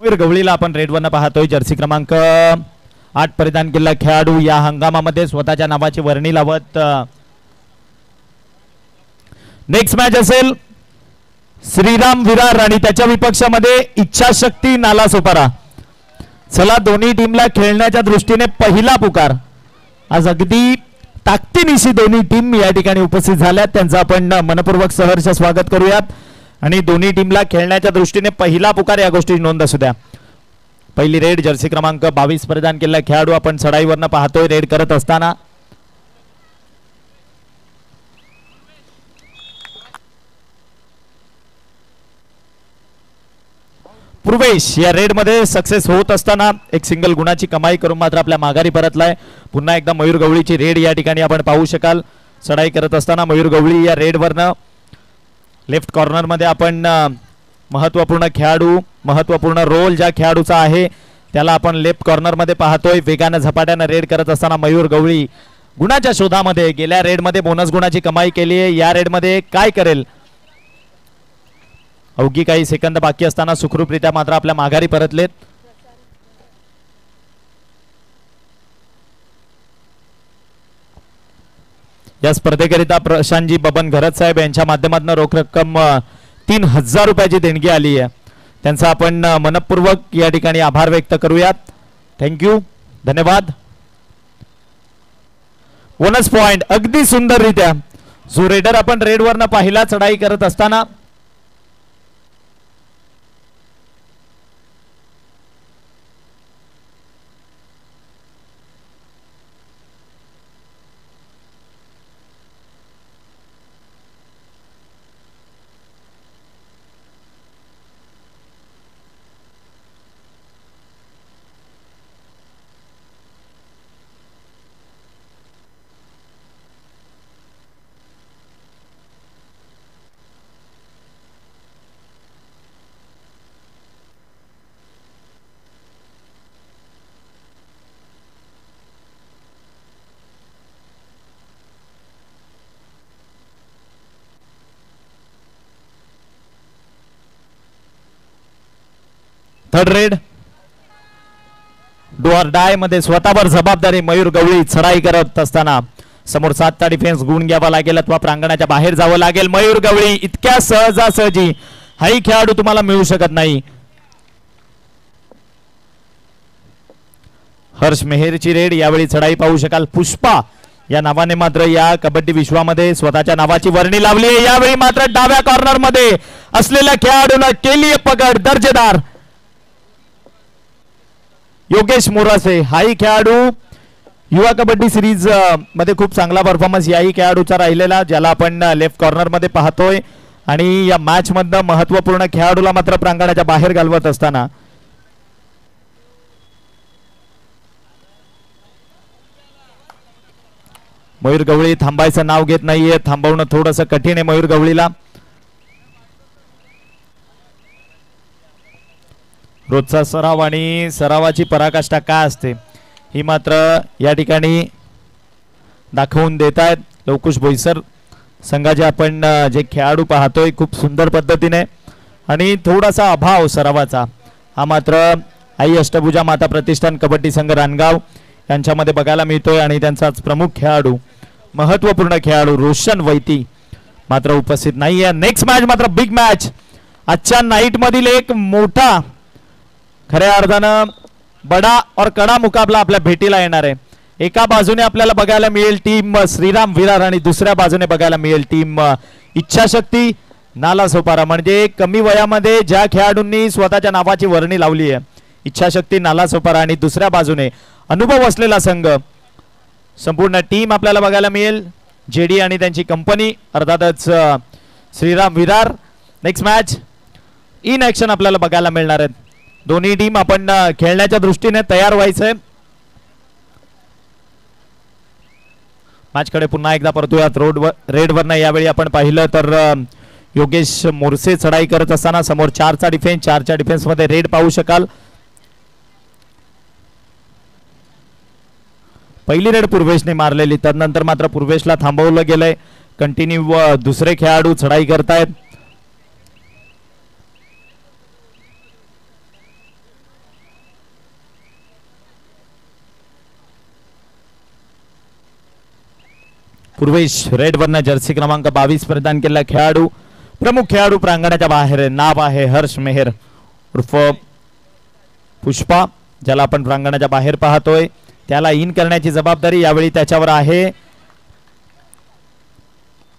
मयूर गवळीला आपण रेडवरनं पाहतोय. जर्सी क्रमांक 8 परिधान केलेला खेळाडू या हंगामामध्ये स्वतःच्या नावाची वर्णी लावत नेक्स्ट मॅच असेल श्रीराम विरार आणि त्याच्या विपक्षामध्ये इच्छाशक्ती नालासोपारा. चला दोन्ही टीमला खेळण्याच्या दृष्टीने पहिला पुकार. आज अगदी ताकदीनिशी दोन्ही टीम या ठिकाणी उपस्थित झाल्यात. त्यांचं आपण मनपूर्वक सहर्ष स्वागत करूयात आणि दोन्ही टीमला खेळण्याच्या दृष्टीने पहिला पुकार या गोष्टीची नोंद असू द्या. पहिली रेड जर्सी क्रमांक 22 परिधान केलेला खेळाडू आपण चढाईवरनं पाहतोय. रेड करत असताना पूर्वेश या रेड मध्ये सक्सेस होत असताना एक सिंगल गुणाची कमाई करून मात्र आपल्या माघारी परतलाय. पुन्हा एकदा मयूर गवळीची रेड या ठिकाणी आपण पाहू शकाल. चढाई करत असताना मयूर गवळी या रेड वरनं लेफ्ट कॉर्नर मध्ये आपण महत्वपूर्ण खेळाडू महत्वपूर्ण रोल ज्या खेळाडूचा आहे त्याला आपण लेफ्ट कॉर्नर मध्ये पाहतोय. वेगानं झपाट्यानं रेड करत असताना मयूर गवळी गुणाच्या शोधामध्ये. गेल्या रेड मध्ये बोनस गुणाची कमाई केली आहे. या रेड मध्ये काय करेल. अवघी काही सेकंद बाकी असताना सुखरूपरित्या मात्र आपल्या माघारी परतलेत. या स्पर्धेकरिता प्रशांतजी बबन घरत साहेब यांच्या माध्यमातून रोख रक्कम 3000 रुपयाची देणगी आली आहे. त्यांचा आपण मनपूर्वक या ठिकाणी आभार व्यक्त करूयात. थँक्यू, धन्यवाद. बोनस पॉइंट अगदी सुंदररित्या जो रेडर आपण रेडवरनं पाहिला चढाई करत असताना third raid do or die मध्ये स्वतःवर जबाबदारी मयूर गवळी चढाई करत असताना समोर 7चा डिफेन्स गुण घ्यावा लागेल अथवा प्रांगणाच्या बाहेर जावं लागेल. मयूर गवळी इतक्या सहजासहजी हाही खेळाडू तुम्हाला मिळू शकत नाही. हर्ष मेहरची रेड यावेळी चढाई पाहू शकाल. पुष्पा या नावाने मात्र या कबड्डी विश्वामध्ये स्वतःच्या नावाची वर्णी लावली आहे. यावेळी मात्र डाव्या कॉर्नर मध्ये असलेल्या खेळाडूने केली पकड दर्जेदार. योगेश मोरासे हाही खेळाडू युवा कबड्डी सिरीज मध्ये खूप चांगला परफॉर्मन्स याही खेळाडूचा राहिलेला ज्याला आपण लेफ्ट कॉर्नर मध्ये पाहतोय. आणि या मॅच मधनं महत्वपूर्ण खेळाडूला मात्र प्रांगणाच्या बाहेर घालवत असताना मयूर गवळी थांबायचं नाव घेत नाहीये. थांबवणं थोडंसं कठीण आहे मयूर गवळीला. रोजचा सराव आणि सरावाची पराकाष्ठा काय असते ही मात्र या ठिकाणी दाखवून देत आहेत लवकुश बोईसर संघाचे आपण जे खेळाडू पाहतोय खूप सुंदर पद्धतीने. आणि थोडासा अभाव सरावाचा हा मात्र आई अष्टभुजा माता प्रतिष्ठान कबड्डी संघ रानगाव यांच्यामध्ये बघायला मिळतोय. आणि त्यांचाच प्रमुख खेळाडू महत्वपूर्ण खेळाडू रोशन वैती मात्र उपस्थित नाही आहे. नेक्स्ट मॅच मात्र बिग मॅच. आजच्या नाईट मधील एक मोठा खऱ्या अर्थानं बडा और कडा मुकाबला आपल्या भेटीला येणार आहे. एका बाजूने आपल्याला बघायला मिळेल टीम श्रीराम विरार आणि दुसऱ्या बाजूने बघायला मिळेल टीम इच्छाशक्ती नालासोपारा. म्हणजे कमी वयामध्ये ज्या खेळाडूंनी स्वतःच्या नावाची वर्णी लावली आहे इच्छाशक्ती नालासोपारा आणि दुसऱ्या बाजूने अनुभव असलेला संघ संपूर्ण टीम आपल्याला बघायला मिळेल जेडी आणि त्यांची कंपनी अर्थातच Shriram Virar. Next match in action आपल्याला बघायला मिळणार आहेत. दोन्ही टीम आपण खेळण्याच्या दृष्टीने तयार व्हायचंय. मॅच कडे पुन्हा एकदा परतूयात. रेडवरनं यावेळी आपण पाहिलं तर योगेश मोरसे चढाई करत असताना समोर 4चा डिफेन्स 4च्या डिफेन्स मध्ये रेड पाहू शकाल. पहिली रेड पूर्वेशने मारलेली त्यानंतर मात्र पूर्वेशला थांबवलं गेलंय. कंटिन्यू दुसरे खेळाडू चढाई करतायत. पूर्वेश रेड वरनं जर्सी क्रमांक 22 परिधान केलेला खेळाडू, प्रमुख खेळाडू प्रांगणाच्या बाहेर, नाव आहे हर्ष मेहर उर्फ पुष्पा, ज्याला आपण प्रांगणाच्या बाहेर पाहतोय. त्याला इन करण्याची जबाबदारी यावेळी त्याच्यावर आहे.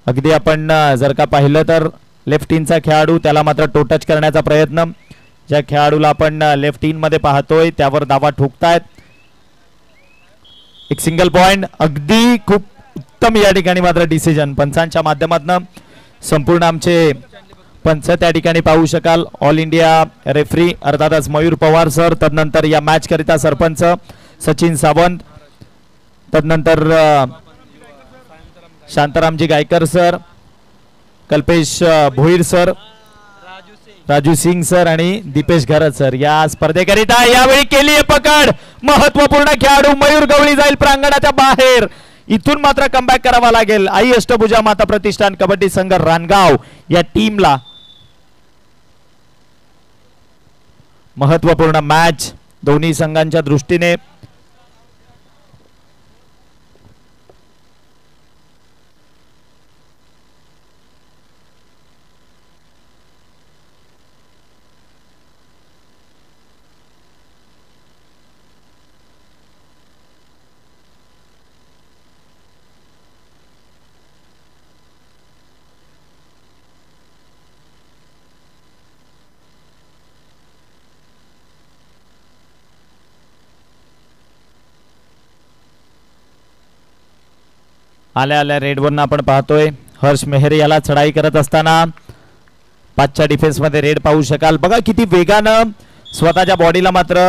अगदी आपण जर का पाहिलं तर लेफ्ट इनचा खेळाडू, त्याला मात्र टोटच करण्याचा प्रयत्न. ज्या खेळाडूला आपण लेफ्ट इन मध्ये पाहतोय त्यावर दावा ठोकतायत. एक सिंगल पॉइंट, अगदी खूप उत्तम या ठिकाणी मात्र डिसिजन पंचांच्या माध्यमातून. संपूर्ण आमचे पंच त्या ठिकाणी पाहू शकाल. ऑल इंडिया रेफरी अर्थातच मयूर पवार सर, तदनंतर या मॅच करिता सरपंच सचिन सावंत, तदनंतर Shantaramji Gaikar sir, Kalpesh Bhoir sir, Raju Singh sir आणि दीपेश घरत सर या स्पर्धेकरिता यावेळी केली आहे पकड. महत्वपूर्ण खेळाडू मयूर गवळी जाईल प्रांगणाच्या बाहेर. इथून मात्र कमबॅक करावा लागेल आई अष्टभुजा माता प्रतिष्ठान कबड्डी संघ रानगाव या टीमला. महत्वपूर्ण मॅच दोन्ही संघांच्या दृष्टीने. आल्या आल्या रेडवरनं आपण पाहतोय हर्ष मेहर याला चढाई करत असताना 5च्या डिफेन्स मध्ये रेड पाहू शकाल. बघा किती वेगानं स्वतःच्या बॉडीला मात्र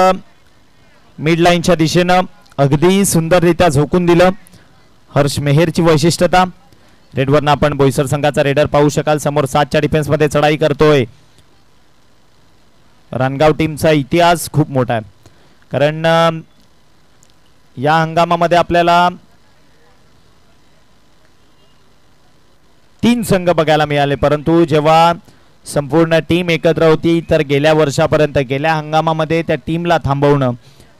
मिड लाईनच्या दिशेनं अगदी सुंदररित्या झोकून दिलं. हर्ष मेहरची वैशिष्ट्यता. रेडवरनं आपण बोईसर संघाचा रेडर पाहू शकाल. समोर 7च्या डिफेन्स मध्ये चढाई करतोय. रानगाव टीमचा इतिहास खूप मोठा आहे, कारण या हंगामामध्ये आपल्याला 3 संघ बघायला मिळाले, परंतु जेव्हा संपूर्ण टीम एकत्र होती तर गेल्या वर्षापर्यंत गेल्या हंगामामध्ये त्या टीमला थांबवणं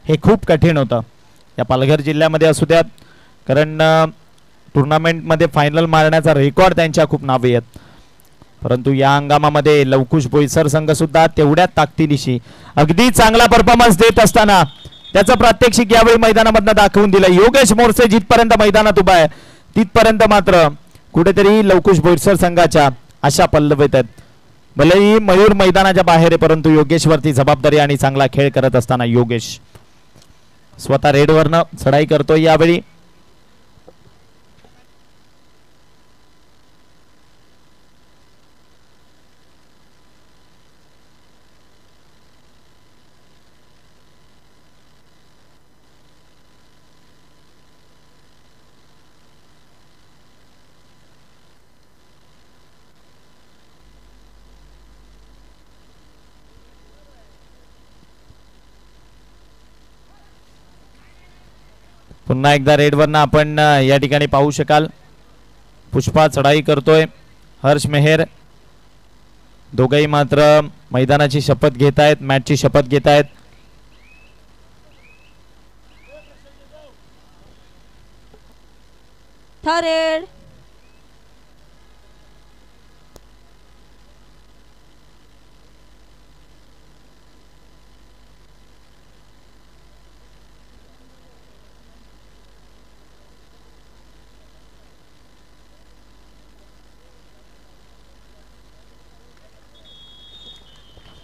हे खूप कठीण होतं. या पालघर जिल्ह्यामध्ये असू द्यात, कारण टुर्नामेंटमध्ये फायनल मारण्याचा रेकॉर्ड त्यांच्या खूप नावे आहेत. परंतु या हंगामामध्ये लवकुश बोईसर संघ सुद्धा तेवढ्याच ताकदीनिशी अगदी चांगला परफॉर्मन्स देत असताना त्याचं प्रात्यक्षिक यावेळी मैदानामधनं दाखवून दिलं. योगेश मोरसे जिथपर्यंत मैदानात उभा आहे तिथपर्यंत मात्र कुठेतरी लवकुश बोईसर संघाच्या आशा पल्लवित आहेत. भलेही मयूर मैदानाच्या बाहेर आहे, परंतु योगेशवरती जबाबदारी आणि चांगला खेळ करत असताना योगेश स्वतः रेडवरनं चढाई करतोय यावेळी. पुन्हा एकदा रेडवरनं आपण या ठिकाणी पाहू शकाल. पुष्पा चढाई करतोय, हर्ष मेहर दोघेही मात्र मैदानाची शपथ घेत आहेत, मॅचची शपथ घेत आहेत. थर्ड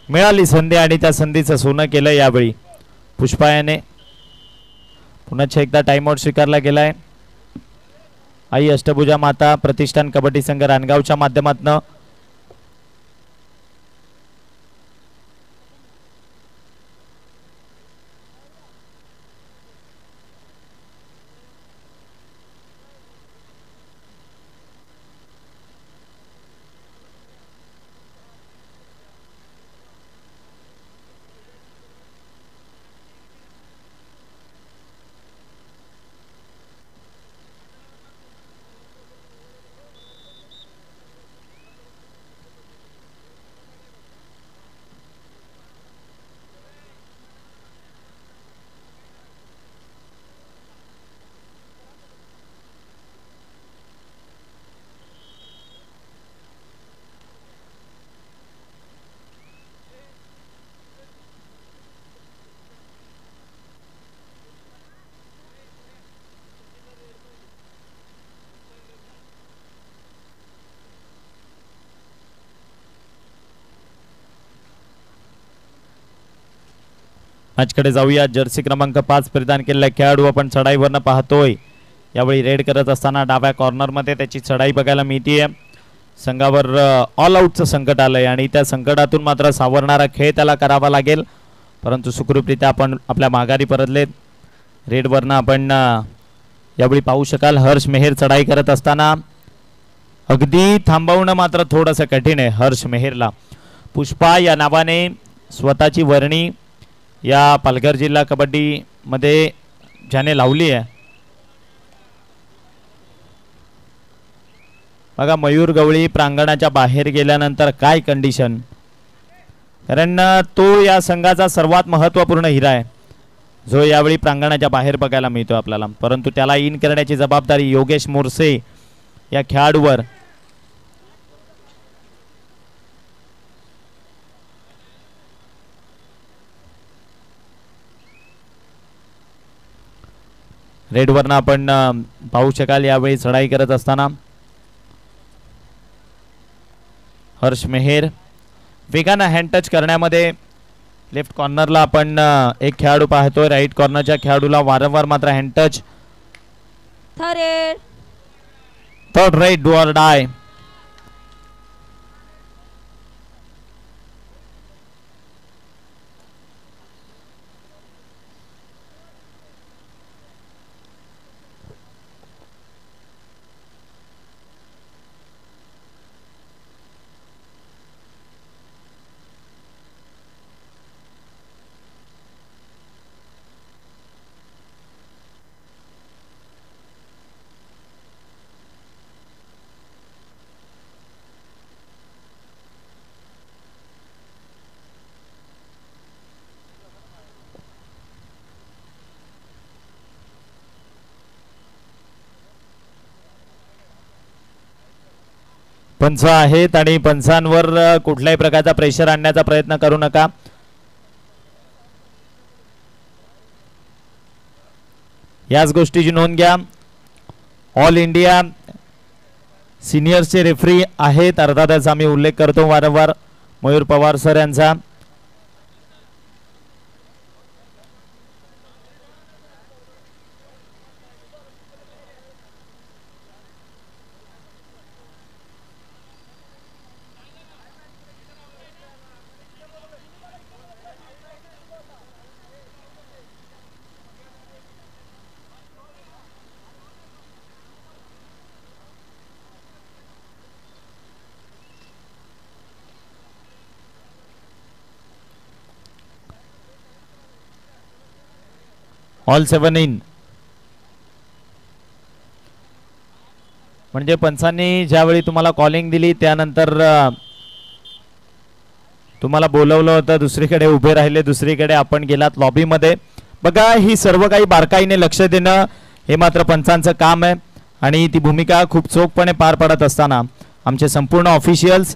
मिळाली संधी आणि त्या संधीचं सोनं केलं यावेळी पुष्पा याने. पुन्हा एकदा टाइमआउट स्वीकारला गेलाय. आई अष्टभुजा माता प्रतिष्ठान कबड्डी संघ रानगावच्या माध्यमातून मॅचकडे जाऊया. जर्सी क्रमांक 5 परिधान केलेला खेळाडू आपण चढाईवरनं पाहतोय. यावेळी रेड करत असताना डाव्या कॉर्नरमध्ये त्याची चढाई बघायला मिळतीये. संघावर ऑल आउटचं संकट आलंय आणि त्या संकटातून मात्र सावरणारा खेळ त्याला करावा लागेल. परंतु सुखरूपरित्या आपण आपल्या माघारी परतलेत. रेडवरनं आपण यावेळी पाहू शकाल हर्ष मेहर चढाई करत असताना अगदी थांबवणं मात्र थोडंसं कठीण आहे. हर्ष मेहरला पुष्पा या नावाने स्वतःची वर्णी या पालघर जिल्हा कबड्डी मध्ये ज्याने लावली आहे. बघा मयूर गवळी प्रांगणाच्या बाहेर गेल्यानंतर काय कंडिशन, कारण तो या संघाचा सर्वात महत्त्वपूर्ण हिरा आहे जो यावेळी प्रांगणाच्या बाहेर बघायला मिळतो आपल्याला. परंतु त्याला इन करण्याची जबाबदारी योगेश मोरसे या खेळाडूवर. रेडवरनं आपण पाहू शकाल यावेळी चढाई करत असताना हर्ष मेहर वेगानं हँड टच करण्यामध्ये. लेफ्ट कॉर्नरला आपण एक खेळाडू पाहतोय. राईट कॉर्नरच्या खेळाडूला वारंवार मात्र hand touch. Third right do or die. पंच आहेत आणि पंचांवर कुठल्याही प्रकारचा प्रेशर आणण्याचा प्रयत्न करू नका. याच गोष्टीची नोंद घ्या. ऑल इंडिया सिनियरचे रेफरी आहेत, अर्थातच आम्ही उल्लेख करतो वारंवार मयूर पवार सर यांचा. All 7 in. म्हणजे पंचांनी ज्यावेळी तुम्हाला कॉलिंग दिली त्यानंतर तुम्हाला बोलवलं होतं, दुसरीकडे उभे राहिले, दुसरीकडे आपण गेलात लॉबीमध्ये. बघा ही सर्व काही बारकाईने लक्ष देणं हे मात्र पंचांचं काम आहे आणि ती भूमिका खूप चोखपणे पार पडत असताना आमचे संपूर्ण ऑफिशियल्स,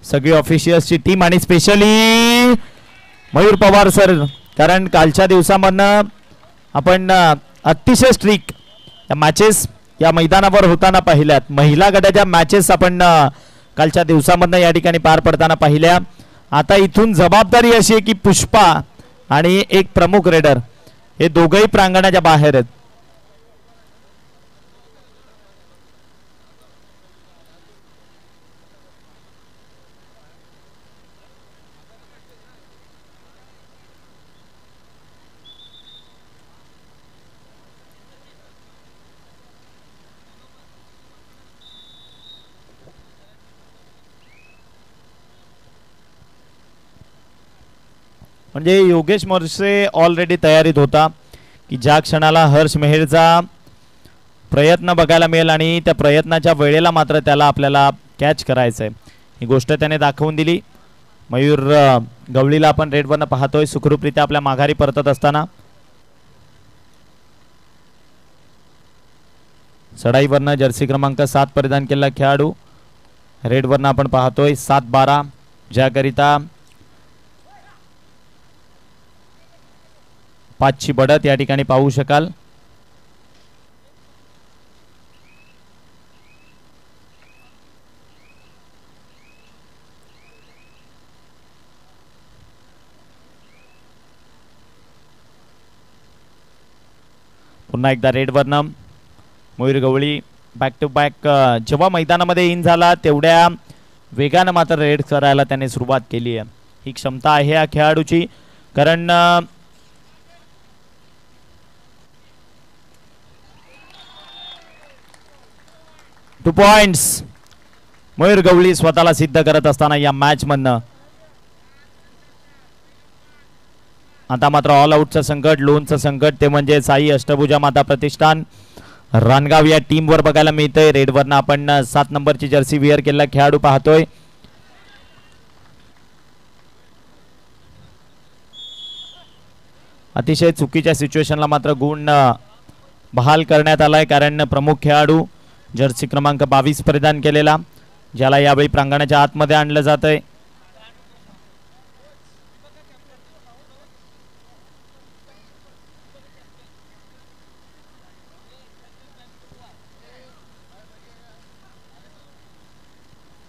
सगळी ऑफिशियल्सची टीम आणि स्पेशली मयूर पवार सर, कारण कालच्या दिवसामधनं आपण अतिशय स्ट्रिक्ट या मॅचेस या मैदानावर होताना पाहिल्यात. महिला गटाच्या मॅचेस आपण कालच्या दिवसामधनं या ठिकाणी पार पडताना पाहिल्या. आता इथून जबाबदारी अशी आहे की पुष्पा आणि एक प्रमुख रेडर हे दोघंही प्रांगणाच्या बाहेर आहेत. म्हणजे योगेश मोरसे ऑलरेडी तयारीत होता की ज्या क्षणाला हर्ष मेहरचा प्रयत्न बघायला मिळेल आणि त्या प्रयत्नाच्या वेळेला मात्र त्याला आपल्याला कॅच करायचं आहे, ही गोष्ट त्याने दाखवून दिली. मयूर गवळीला आपण रेडवरनं पाहतोय सुखरूपरित्या आपल्या माघारी परतत असताना. चढाईवरनं जर्सी क्रमांक 7 परिधान केलेला खेळाडू रेडवरनं आपण पाहतोय 7-12, ज्याकरिता 5ची बढत या ठिकाणी पाहू शकाल. पुन्हा एकदा रेडवरनं मयूर गवळी बॅक टू बॅक जेव्हा मैदानामध्ये इन झाला तेवढ्या वेगानं मात्र रेड करायला त्याने सुरुवात केली आहे. ही क्षमता आहे या खेळाडूची, कारण 2 पॉइंट्स मयूर गवळी स्वतःला सिद्ध करत असताना या मॅच मधनं. आता मात्र ऑल आउटचं संकट, लोनचं संकट ते म्हणजे साई अष्टभुजा माता प्रतिष्ठान रानगाव या टीम वर बघायला मिळतंय. रेडवरनं आपण 7 नंबरची जर्सी विअर केलेला खेळाडू पाहतोय. अतिशय चुकीच्या सिच्युएशनला मात्र गुण बहाल करण्यात आलाय, कारण प्रमुख खेळाडू जर्सी क्रमांक 22 परिधान केलेला, ज्याला यावेळी प्रांगणाच्या आतमध्ये आणलं जातंय.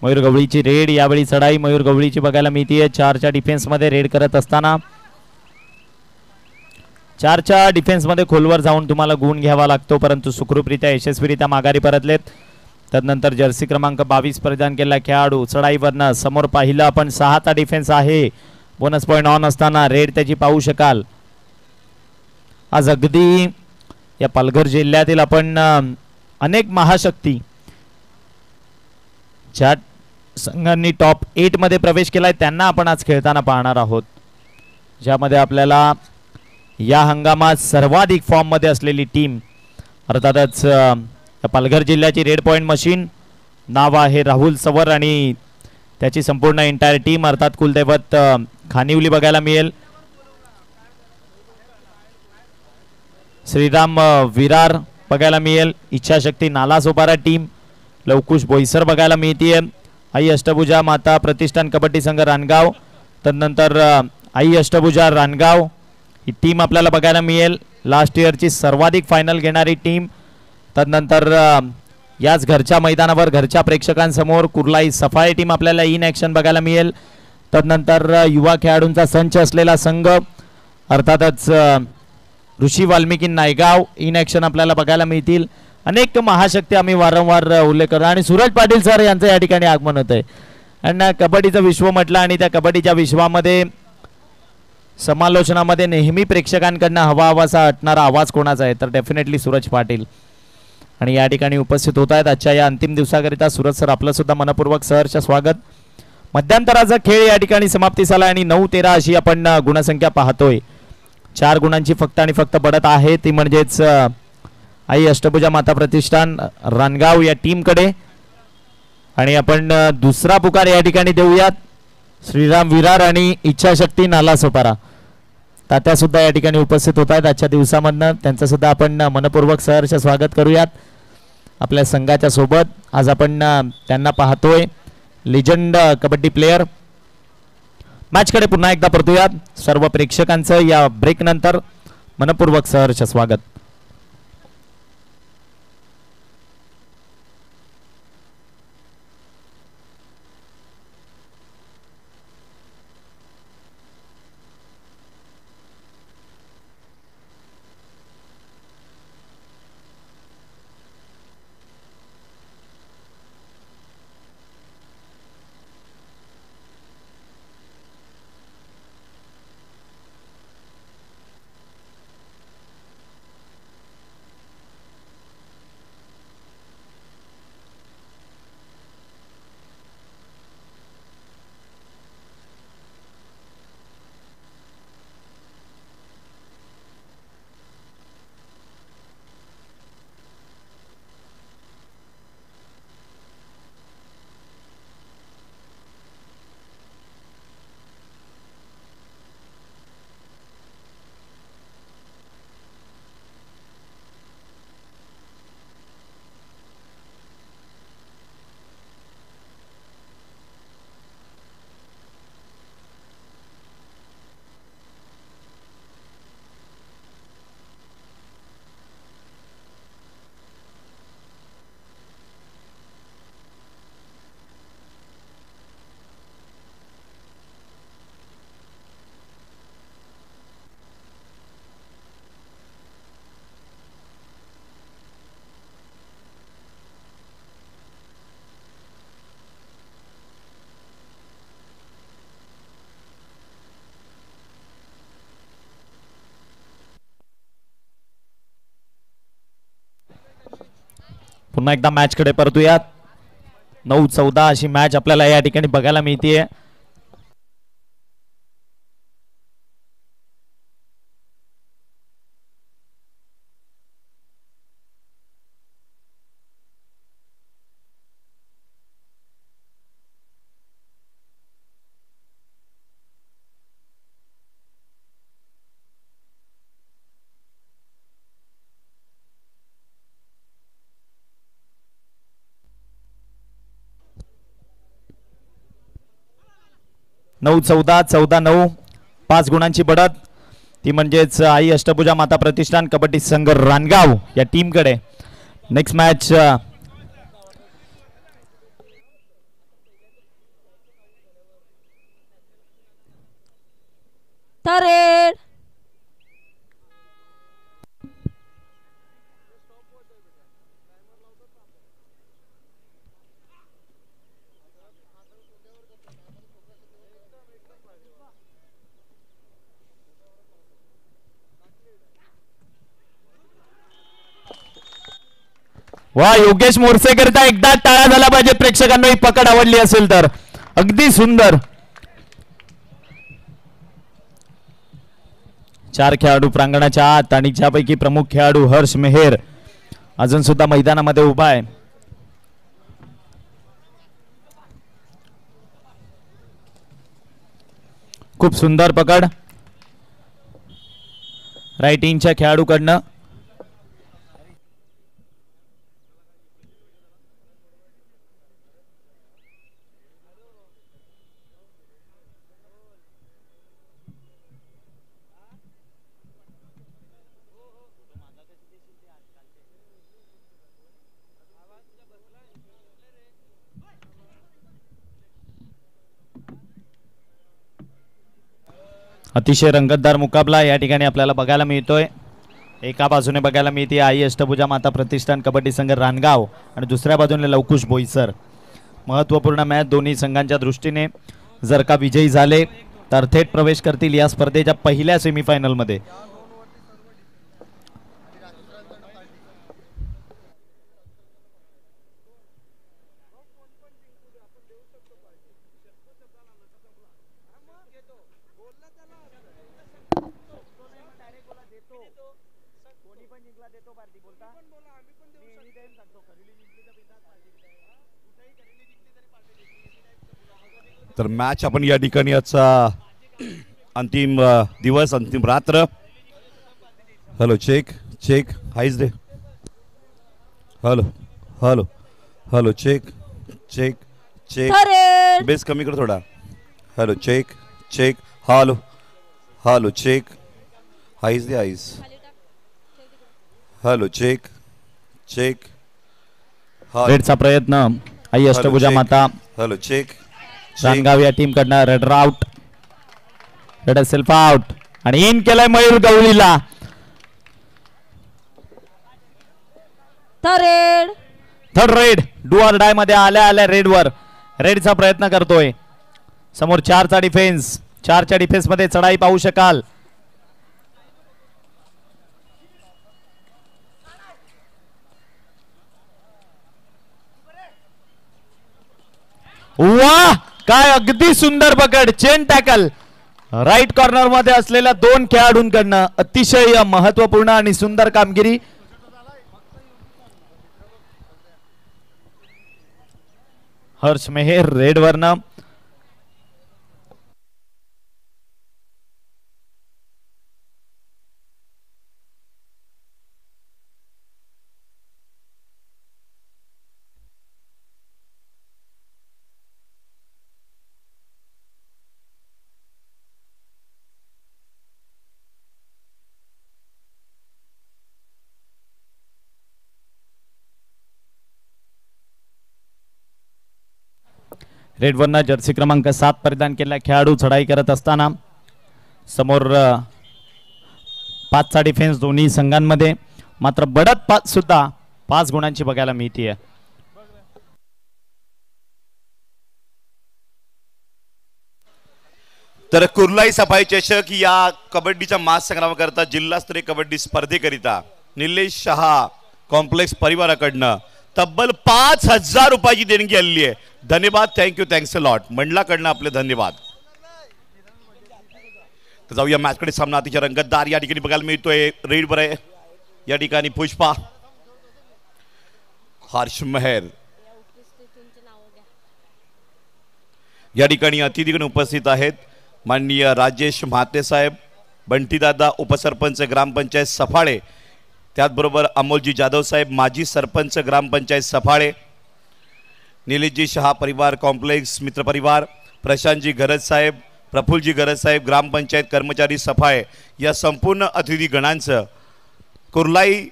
मयूर गवळीची रेड यावेळी चढाई मयूर गवळीची बघायला मिळतीये. 4च्या डिफेन्स मध्ये रेड करत असताना 4च्या डिफेन्स मध्ये खोलवर जाऊन तुम्हाला गुण घ्यावा लागतो, परंतु सुखरूपरित्या यशस्वीरित्या माघारी परतलेत. त्यानंतर जर्सी क्रमांक 22 परिधान केलेला खेळाडू चढाईवरनं समोर पाहिलं आपण 6चा डिफेन्स आहे. बोनस पॉइंट ऑन असताना रेड त्याची पाहू शकाल. आज अगदी या पालघर जिल्ह्यातील आपण अनेक महाशक्ती ज्या संघांनी टॉप 8 मध्ये प्रवेश केलाय त्यांना आपण आज खेळताना पाहणार आहोत, ज्यामध्ये आपल्याला या हंगामात सर्वाधिक फॉर्म मध्ये असलेली टीम अर्थातच पालघर जिल्ह्याची रेड पॉइंट मशीन नाव आहे राहुल सवर आणि त्याची संपूर्ण एंटायर टीम अर्थात कुलदैवत खानिवली बघायला मिळेल. श्रीराम विरार बघायला मिळेल. इच्छाशक्ती नालासोपारा टीम लवकुश बोईसर बघायला मिळतीये. आई अष्टभुजा माता प्रतिष्ठान कबड्डी संघ रानगाव, तदनंतर आई अष्टभुजा रानगाव ही टीम आपल्याला बघायला मिळेल. लास्ट इयरची सर्वाधिक फायनल घेणारी टीम. तदनंतर याच घरच्या मैदानावर घरच्या प्रेक्षकांसमोर कुर्लाई सफाई टीम आपल्याला इन ॲक्शन बघायला मिळेल. तदनंतर युवा खेळाडूंचा संच असलेला संघ अर्थातच ऋषी वाल्मिकी नायगाव इन ॲक्शन आपल्याला बघायला मिळतील. अनेक महाशक्ती आम्ही वारंवार उल्लेख करतो आणि सूरज पाटील सर यांचं या ठिकाणी आगमन होत आहे. आणि कबड्डीचं विश्व म्हटलं आणि त्या कबड्डीच्या विश्वामध्ये समालोचनामध्ये नेहमी प्रेक्षकांकडनं हवासा असणारा आवाज कोणाचा आहे तर डेफिनेटली सूरज पाटील, आणि या ठिकाणी उपस्थित होत आहेत. आजच्या या अंतिम दिवसाकरिता सूरज सर आपलं सुद्धा मनपूर्वक सहर्ष स्वागत. मध्यंतराचा खेळ या ठिकाणी समाप्तीस आला आणि 9-13 अशी आपण गुणसंख्या पाहतोय. 4 गुणांची फक्त आणि फक्त बढत आहे, ती म्हणजेच आई अष्टभुजा माता प्रतिष्ठान रानगाव या टीमकडे. आणि आपण दुसरा पुकार या ठिकाणी देऊयात. श्रीराम विरार आणि इच्छाशक्ती नालासोपारा तात्या सुद्धा या ठिकाणी उपस्थित होत आहेत आजच्या दिवसामधनं. त्यांचं सुद्धा आपण मनपूर्वक सहर्ष स्वागत करूयात आपल्या संघाच्या सोबत. आज आपण त्यांना पाहतोय, लिजंड कबड्डी प्लेयर. मॅचकडे पुन्हा एकदा परतूयात. सर्व प्रेक्षकांचं या ब्रेक नंतर मनपूर्वक सहर्ष स्वागत. पुन्हा एकदा मॅच कडे परतूयात. 9-14 अशी मॅच आपल्याला या ठिकाणी बघायला मिळते. नऊ 14-14-9 5 गुणांची बढत ती म्हणजेच आई अष्टभुजा माता प्रतिष्ठान कबड्डी संघ रानगाव या टीम कडे. नेक्स्ट मॅच तरेड वा योगेश मोरसे करता एकदा टाळा झाला पाहिजे प्रेक्षकांना ही पकड आवडली असेल तर. अगदी सुंदर. 4 खेळाडू प्रांगणाच्या आत आणि ज्यापैकी प्रमुख खेळाडू हर्ष मेहर अजून सुद्धा मैदानामध्ये उभा आहे. खूप सुंदर पकड राईट इंच्या खेळाडूकडनं. अतिशय रंगतदार मुकाबला या ठिकाणी आपल्याला बघायला मिळतोय. एका बाजूने बघायला मिळते आई अष्टभुजा माता प्रतिष्ठान कबड्डी संघ रानगाव आणि दुसऱ्या बाजूने लवकुश बोईसर. महत्त्वपूर्ण मॅच दोन्ही संघांच्या दृष्टीने. जर का विजयी झाले तर थेट प्रवेश करतील या स्पर्धेच्या पहिल्या सेमीफायनल मध्ये. तर मॅच आपण या ठिकाणी आजचा अंतिम दिवस अंतिम रात्र. हॅलो चेक चेक हाईज दे. Hello hello hello check check check bass कमी कर थोडा. Hello check check hello hello check highs दे हाईज. हॅलो चेक चेक रेडचा प्रयत्न आई अष्टभुजा माता हॅलो चेक रानगाव या टीम कडनं. Raid out raid self out आणि इन केलाय मयूर गवळीला. Third raid do or die मध्ये आल्या आल्या रेड वर. रेडचा प्रयत्न करतोय. समोर 4चा डिफेन्स. 4च्या डिफेन्स मध्ये चढाई पाहू शकाल. वाह काय अगदी सुंदर पकड. चेन टॅकल राईट कॉर्नर मध्ये असलेल्या 2 खेळाडूंकडनं. अतिशय महत्वपूर्ण आणि सुंदर कामगिरी. हर्ष मेहर रेड वरनं. रेड वरनं जर्सी क्रमांक 7 परिधान केलेला खेळाडू चढाई करत असताना समोर 5चा डिफेन्स दोन्ही संघांमध्ये. मात्र बढत सुद्धा 5 गुणांची बघायला मिळते. तर कुर्लाई सफाई चषक या कबड्डीच्या महासंग्रामाकरता जिल्हास्तरीय कबड्डी स्पर्धेकरिता निलेश शहा कॉम्प्लेक्स परिवाराकडनं तब्बल 5,000 रुपयाची देणगी आलेली आहे. धन्यवाद, थँक्यू, थँक्स अ लॉट. मंडळाकडनं आपले धन्यवाद. तर जाऊया मॅचकडे. सामना अतिशय रंगतदार या ठिकाणी बघायला मिळतोय. रेडवर आहे या ठिकाणी पुष्पा, हर्ष मेहर या ठिकाणी अतिथीगण उपस्थित आहेत. माननीय राजेश म्हाते साहेब, बंटीदादा उपसरपंच ग्रामपंचायत सफाळे, त्याचबरोबर अमोलजी जाधव साहेब माजी सरपंच ग्रामपंचायत सफाळे, निलेशजी शहा परिवार कॉम्प्लेक्स मित्र परिवार, प्रशांतजी गरज साहेब, प्रफुल्लजी गरज साहेब ग्रामपंचायत कर्मचारी सफाळे, या संपूर्ण अतिथीगणांचं कुर्लाई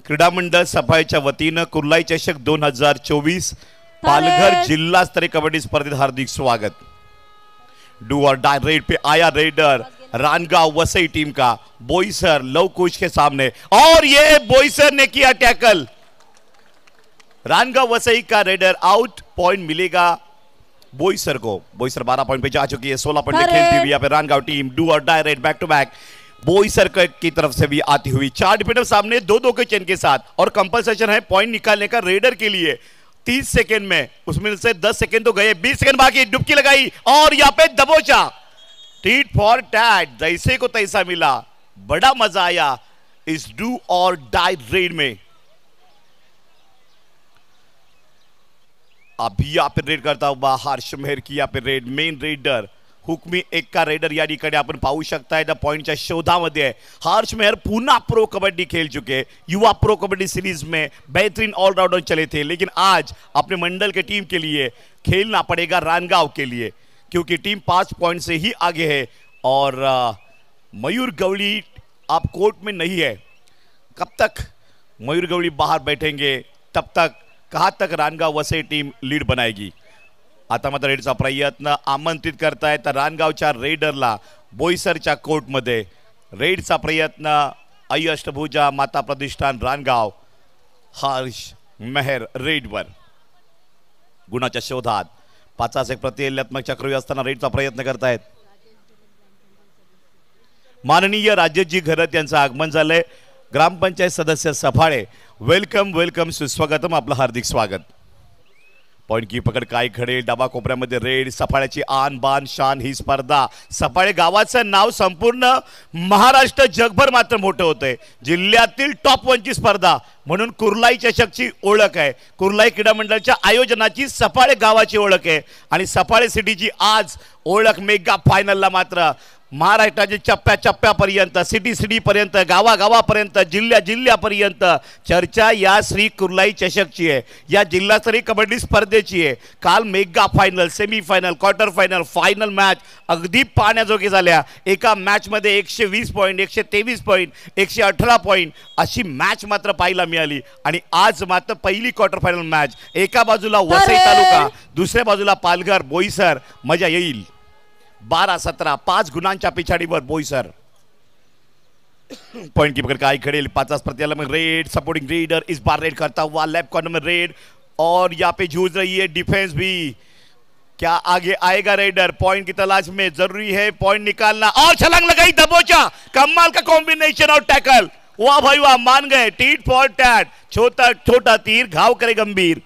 क्रीडा मंडळ सफाळेच्या वतीनं कुर्लाई चषक 2024 पालघर जिल्हास्तरीय कबड्डी स्पर्धेत हार्दिक स्वागत. डू और डाई रेड पे आया रेडर रानगांव वसई टीम का. बोईसर लवकुश के सामने और ये बोईसर ने किया टैकल. रानगांव वसई का रेडर आउट. पॉइंट मिलेगा बोईसर को. बोईसर 12 पॉइंट पे जा चुकी है. 16 पॉइंट पे खेलती हुई यहाँ पे Rangaon team. Do or die raid back to back Boisar की तरफ से भी आती हुई. 4 डिफेंडर सामने 2-2 के चेन के साथ और कंपलसेशन है पॉइंट निकालने का रेडर के लिए 30 सेकेंड में. उसमें से 10 सेकेंड तो गए, 20 सेकेंड बाकी. डुबकी लगाई और यहाँ पे दबोचा. टीट फॉर टैट, जैसे को तैसा मिला. बड़ा मजा आया इस डू और डाई रेड में. अभी यहाँ पे रेड करता हुआ हर्ष मेहर की यहाँ पे रेड. मेन रेडर हुकमी एक का रेडर या ठिकाणी आपण पाहू शकताय त्या पॉइंटच्या शोधामध्ये आहे. हर्ष मेहर पुन्हा प्रो कबड्डी खेल चुके. युवा प्रो कबड्डी सीरीज में बेहतरीन ऑलराउंडर चले थे, लेकिन आज अपने मंडल के टीम के लिए खेलना पड़ेगा रानगांव के लिए, क्योंकि टीम 5 पॉइंट से ही आगे है. और मयूर गवली आप कोर्ट में नहीं है. कब तक मयूर गवली बाहर बैठेंगे, तब तक कहाँ तक रानगांव वसई टीम लीड बनाएगी. आता मात्र रेडचा प्रयत्न आमंत्रित करतायत रानगावच्या रेडरला बोईसरच्या कोर्टमध्ये. रेडचा प्रयत्न आई अष्टभुजा माता प्रतिष्ठान रानगाव. हर्ष मेहर रेडवर गुणाच्या शोधात 5 प्रतिहल्यात्मक चक्रव्यूह असताना रेडचा प्रयत्न करतायत. माननीय राजेशजी घरत यांचं आगमन झालंय. ग्रामपंचायत सदस्य सफाळे, वेलकम वेलकम, सुस्वागतम, आपलं हार्दिक स्वागत. पॉइंट की पकड काय घडेल. डाबा कोपऱ्यामध्ये रेड. सफाळ्याची आन बान शान ही स्पर्धा. सफाळे गावाचं नाव संपूर्ण महाराष्ट्र जगभर मात्र मोठं होतंय. जिल्ह्यातील टॉप 1 ची स्पर्धा म्हणून कुर्लाई चषकची ओळख आहे. कुर्लाई क्रीडा मंडळाच्या आयोजनाची सफाळे गावाची ओळख आहे. आणि सफाळे सिटीची आज ओळख मेगा फायनलला मात्र महाराष्ट्राच्या चप्प्या चप्प्यापर्यंत, सिटी पर्यंत, गावागावापर्यंत, जिल्ह्यापर्यंत चर्चा या श्री कुर्लाई चषकची आहे. या जिल्हास्तरीय कबड्डी स्पर्धेची आहे. काल mega final, semifinal, quarter final, final match अगदी पाहण्याजोगी झाल्या. एका मॅचमध्ये 120 पॉईंट, 123 पॉईंट, 118 पॉईंट अशी मॅच मात्र पाहायला मिळाली. आणि आज मात्र पहिली क्वार्टर फायनल मॅच. एका बाजूला वसई तालुका, दुसऱ्या बाजूला पालघर बोईसर. मजा येईल. 12-17 5 गुणांच्या पिछाडीवर बोईसर. पॉइंट की पकड़ काय खड़े 50 प्रतिशत में रेड. सपोर्टिंग रेडर इस बार रेड करता हुआ लेफ्ट कॉर्नर में रेड. और यहाँ पे जूझ रही है डिफेंस भी. क्या आगे आएगा रेडर? पॉइंट की तलाश में, जरूरी है पॉइंट निकालना. और छलांग लगाई, दबोचा. कमाल का कॉम्बिनेशन और टैकल. वाह भाई वाह, मान गए. Tit for tat. छोटा तीर घाव करे गंभीर.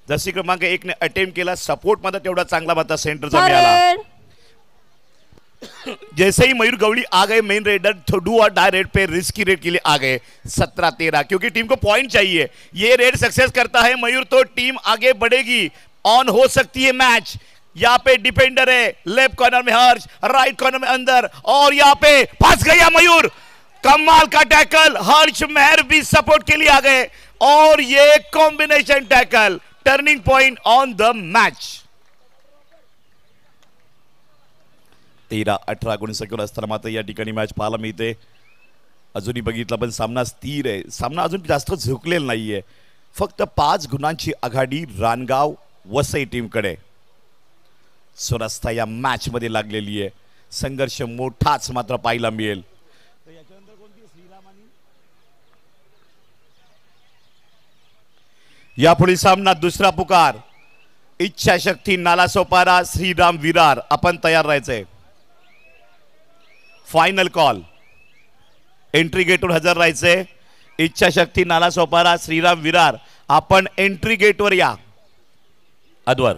जर्सी क्रमांक 1 ने अटेम्प्ट केला. सपोर्ट मध्ये तेवढा चांगला मात्र सेंटरचा मिळाला. जैसे ही मयूर गवली आ गए main raider do or die red pay risky red के लिए आ गए. 17-13 क्योंकि टीम को पॉइंट चाहिए. ये रेड सक्सेस करता है मयूर तो टीम आगे बढ़ेगी. ऑन हो सकती है मैच. यहाँ पे डिफेंडर है लेफ्ट कॉर्नर में हर्ष, राइट कॉर्नर में अंदर, और यहाँ पे फंस गया मयूर. कमाल का टैकल. हर्ष मेहर भी सपोर्ट के लिए आ गए और ये combination tackle turning point on the match. 13-18 गुण सकिवर असताना मात्र या ठिकाणी मॅच पाहायला मिळते. अजूनही बघितला पण सामना स्थिर आहे. सामना अजून जास्त झुकलेला नाहीये. फक्त 5 गुणांची आघाडी रानगाव वसई टीमकडे. सुरस्ता या मॅच मध्ये लागलेली आहे. संघर्ष मोठाच मात्र पाहायला मिळेल. यापुढील सामना दुसरा पुकार. इच्छाशक्ती नालासोपारा श्रीराम विरार. आपण तयार राहायचंय. Final call. एंट्री गेटवर हजर राहायचंय. इच्छाशक्ती नालासोपारा श्रीराम विरार आपण एंट्री गेटवर या. अद्वर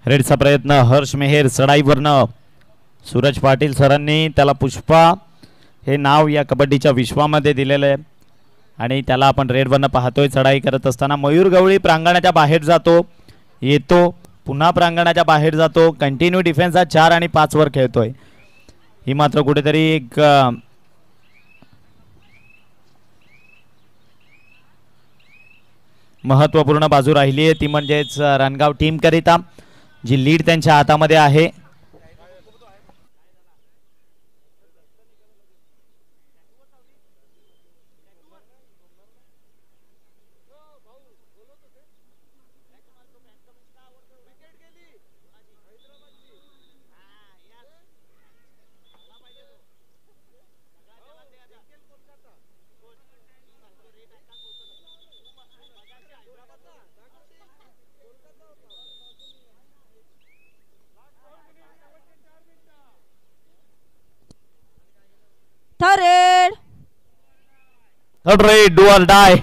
रेडचा प्रयत्न. हर्ष मेहेर चढाईवरनं. सूरज पाटील सरांनी त्याला पुष्पा हे नाव या कबड्डीच्या विश्वामध्ये दिलेलं आहे आणि त्याला आपण रेडवरनं पाहतोय चढाई करत असताना. मयूर गवळी प्रांगणाच्या बाहेर जातो, येतो, पुन्हा प्रांगणाच्या बाहेर जातो. कंटिन्यू डिफेन्स हा 4 आणि 5 वर खेळतोय. ही मात्र कुठेतरी एक महत्त्वपूर्ण बाजू राहिली आहे, ती म्हणजेच रणगाव टीम करिता जी लीड त्यांच्या हातामध्ये आहे. Third red, do or die.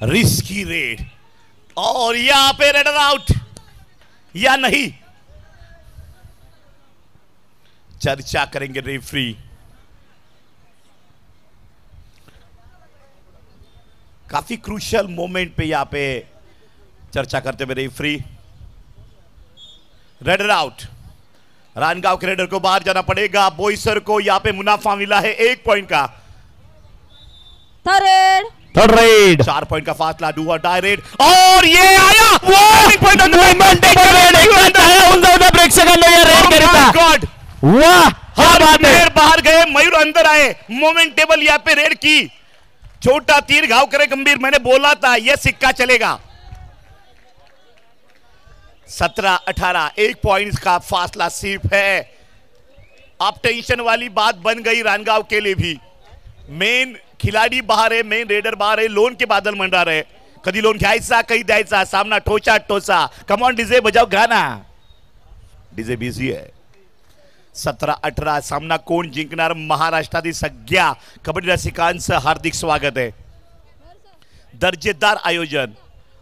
Risky raid और यहां पे रेडर आउट या नहीं, चर्चा करेंगे रेफरी. काफी क्रूशियल मोमेंट पे यहां पे चर्चा करते हुए रेफरी. Raider out. रानगांव के रेडर को बाहर जाना पड़ेगा. बोईसर को यहां पे मुनाफा मिला है 1 पॉइंट का. थर्ड रेड 4 पॉइंट का फासला. डू और डाई रेड और ये आया प्रेक्षकांना या रेड करिता. गॉड वाह, बाहर गए, मयूर अंदर आए. मोमेंट टेबल यहाँ पे रेड की. छोटा तीर घाव करे गंभीर. मैंने बोला था ये सिक्का चलेगा. 17-18 1 पॉइंट का फासला सिर्फ है. अब टेंशन वाली बात बन गई रानगांव के लिए भी. मेन खिलाडी बाहर आहे, मेन रेडर बाहर आहे. लोन के बादल मंडा रहे. कधी लोन घ्यायचा कधी द्यायचा. सामना ठोचा टोचा. कमॉन डीजे बजाव गाना. डीजे बिझी आहे. 17-18 सामना कोण जिंकणार. महाराष्ट्रातील सगळ्या कबड्डी रसिकांचं हार्दिक स्वागत आहे. दर्जेदार आयोजन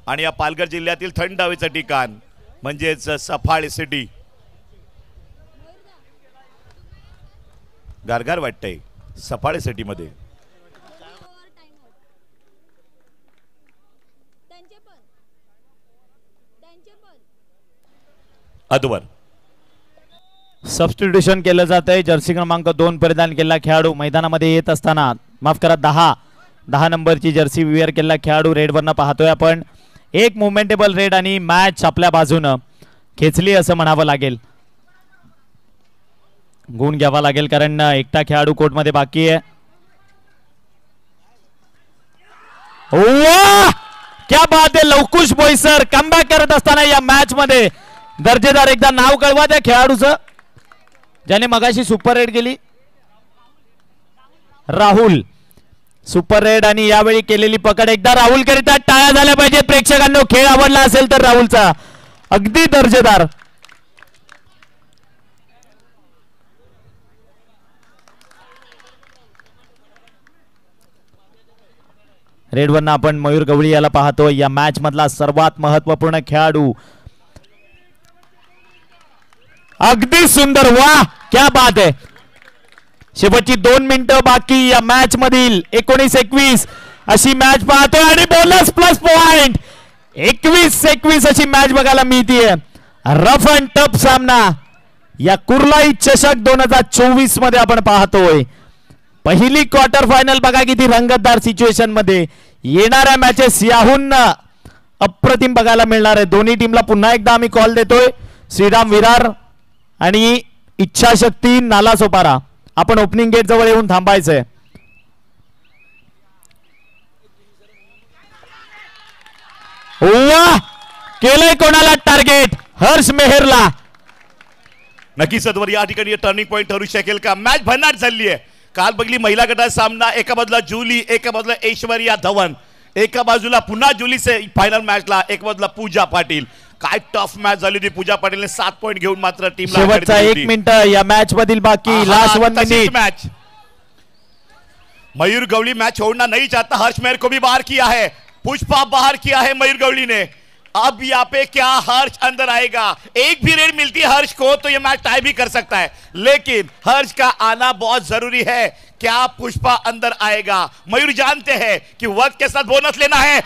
आणि या पालघर जिल्ह्यातील थंड हवेचं ठिकाण म्हणजेच सफाळे सिटी. गारगार वाटतंय सफाळे सिटी मध्ये. अद्वर सबस्टिट्यूशन केलं जात आहे. जर्सी क्रमांक 2 परिधान केलेला खेळाडू मैदानामध्ये येत असताना, माफ करा 10 नंबरची जर्सी विअर केलेला खेळाडू रेडवरनं पाहतोय आपण. एक मुवमेंटेबल रेड आणि मॅच आपल्या बाजूनं खेचली असं म्हणावं लागेल. गुण घ्यावा लागेल कारण एकटा खेळाडू कोर्टमध्ये बाकी आहे. वाह, क्या बात आहे. लवकुश बोईसर कमबॅक करत असताना या मॅच मध्ये दर्जेदार. एकदा नाव कळवा त्या खेळाडूचं ज्याने मगाशी सुपर रेड केली. राहुल सुपर रेड आणि यावेळी केलेली पकड. एकदा राहुल करिता टाळ्या झाल्या पाहिजे प्रेक्षकांनो. खेळ आवडला असेल तर राहुलचा अगदी दर्जेदार. रेडवरनं आपण मयूर गवळी याला पाहतो. या मॅच मधला सर्वात महत्वपूर्ण खेळाडू. अगदी सुंदर. वाह, क्या बात आहे. शेवटची 2 मिनिटं बाकी या मॅच मधील. 19-21 अशी मॅच पाहतोय आणि बोनस प्लस पॉइंट. 21-21 अशी मॅच बघायला मिळतीये. रफ अँड टफ सामना या कुर्लाई चषक 2024 मध्ये आपण पाहतोय. पहिली क्वार्टर फायनल बघा किती रंगतदार सिच्युएशन मध्ये. येणाऱ्या मॅचेस याहून अप्रतिम बघायला मिळणार आहे. दोन्ही टीमला पुन्हा एकदा आम्ही कॉल देतोय. श्रीराम विरार आणि इच्छाशक्ती नालासोपारा, आपण ओपनिंग गेट जवळ येऊन थांबायचंय. वाह, केलंय कोणाला टार्गेट? हर्ष मेहरला. नक्कीच सदवर या ठिकाणी टर्निंग पॉईंट ठरू शकेल का? मॅच भन्नाट झाली आहे. काल बघली महिला गटाचा सामना, एका बाजूला जुली, एका बाजूला ऐश्वर्या धवन, एका बाजूला पुन्हा जुलीचे फायनल मॅचला, एक बाजूला पूजा पाटील. काय टफ मॅच झाली होती. पूजा पाटीलने 7 पॉइंट घेऊन मात्र टीमला शेवटचा 1 मिनिट या मॅच मधील बाकी. Last 1 minute match. Mayur Gawali match छोड़ना नहीं चाहता. हर्ष मेहर को भी बाहर किया है, पुष्पा बाहर किया है मयूर गवली ने. अब यहाँ पे क्या हर्ष अंदर आएगा? एक भी रेड मिलती है हर्ष को तो ये मैच टाई भी कर सकता है, लेकिन हर्ष का आना बहुत जरूरी है. क्या पुष्पा अंदर आएगा? मयूर जानते हैं कि वक्त के साथ बोनस लेना है.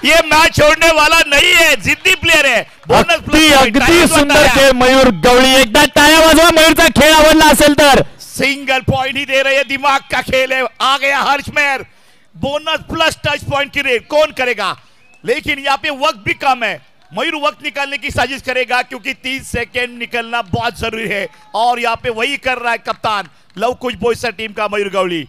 ये मैच छोड़ने वाला नहीं है, जिद्दी प्लेयर है. बोनस अगदी सुंदर खेळ मयूर गवळी. एकदा टाळ्या वाजवा मयूरचा खेळ आवडला असेल तर. सिंगल पॉइंट ही दे रहे हैं, दिमाग का खेल है. आ गया Harsh Mehar. Bonus plus touch point की रेड कौन करेगा? लेकिन यहाँ पे वक्त भी कम है. मयूर वक्त निकालने की साजिश करेगा क्योंकि 30 सेकेंड निकलना बहुत जरूरी है, और यहाँ पे वही कर रहा है कप्तान लव कुछ बोईसर टीम का मयूर गवली.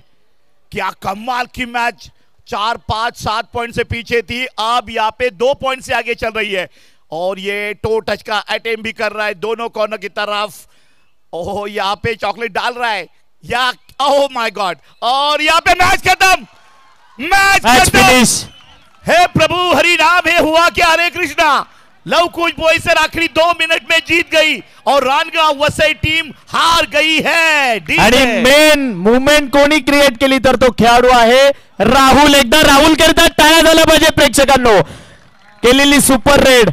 क्या कमाल की मैच. 4, 5, 7 पॉइंट से पीछे थी, अब यहाँ पे 2 पॉइंट से आगे चल रही है. और ये टो टच का अटेम्प्ट भी कर रहा है दोनों कॉर्नर की तरफ. ओह, यहाँ पे चॉकलेट डाल रहा है या, ओह माय गॉड. और यहाँ पे मैच खत्म. Match finish. हे प्रभु हरि राम, हे हुआ क्या? हरे कृष्णा. लव कुछ बोईसर आखिरी 2 मिनट में जीत गई और रानगाव वसई टीम हार गई है. आणि मेन मुवमेंट कोणी क्रिएट केली तर तो खेळाडू आहे राहुल. एकदा राहुल करता टाळ्या झाल्या पाहिजे प्रेक्षकांनो. केलेली सुपर रेड.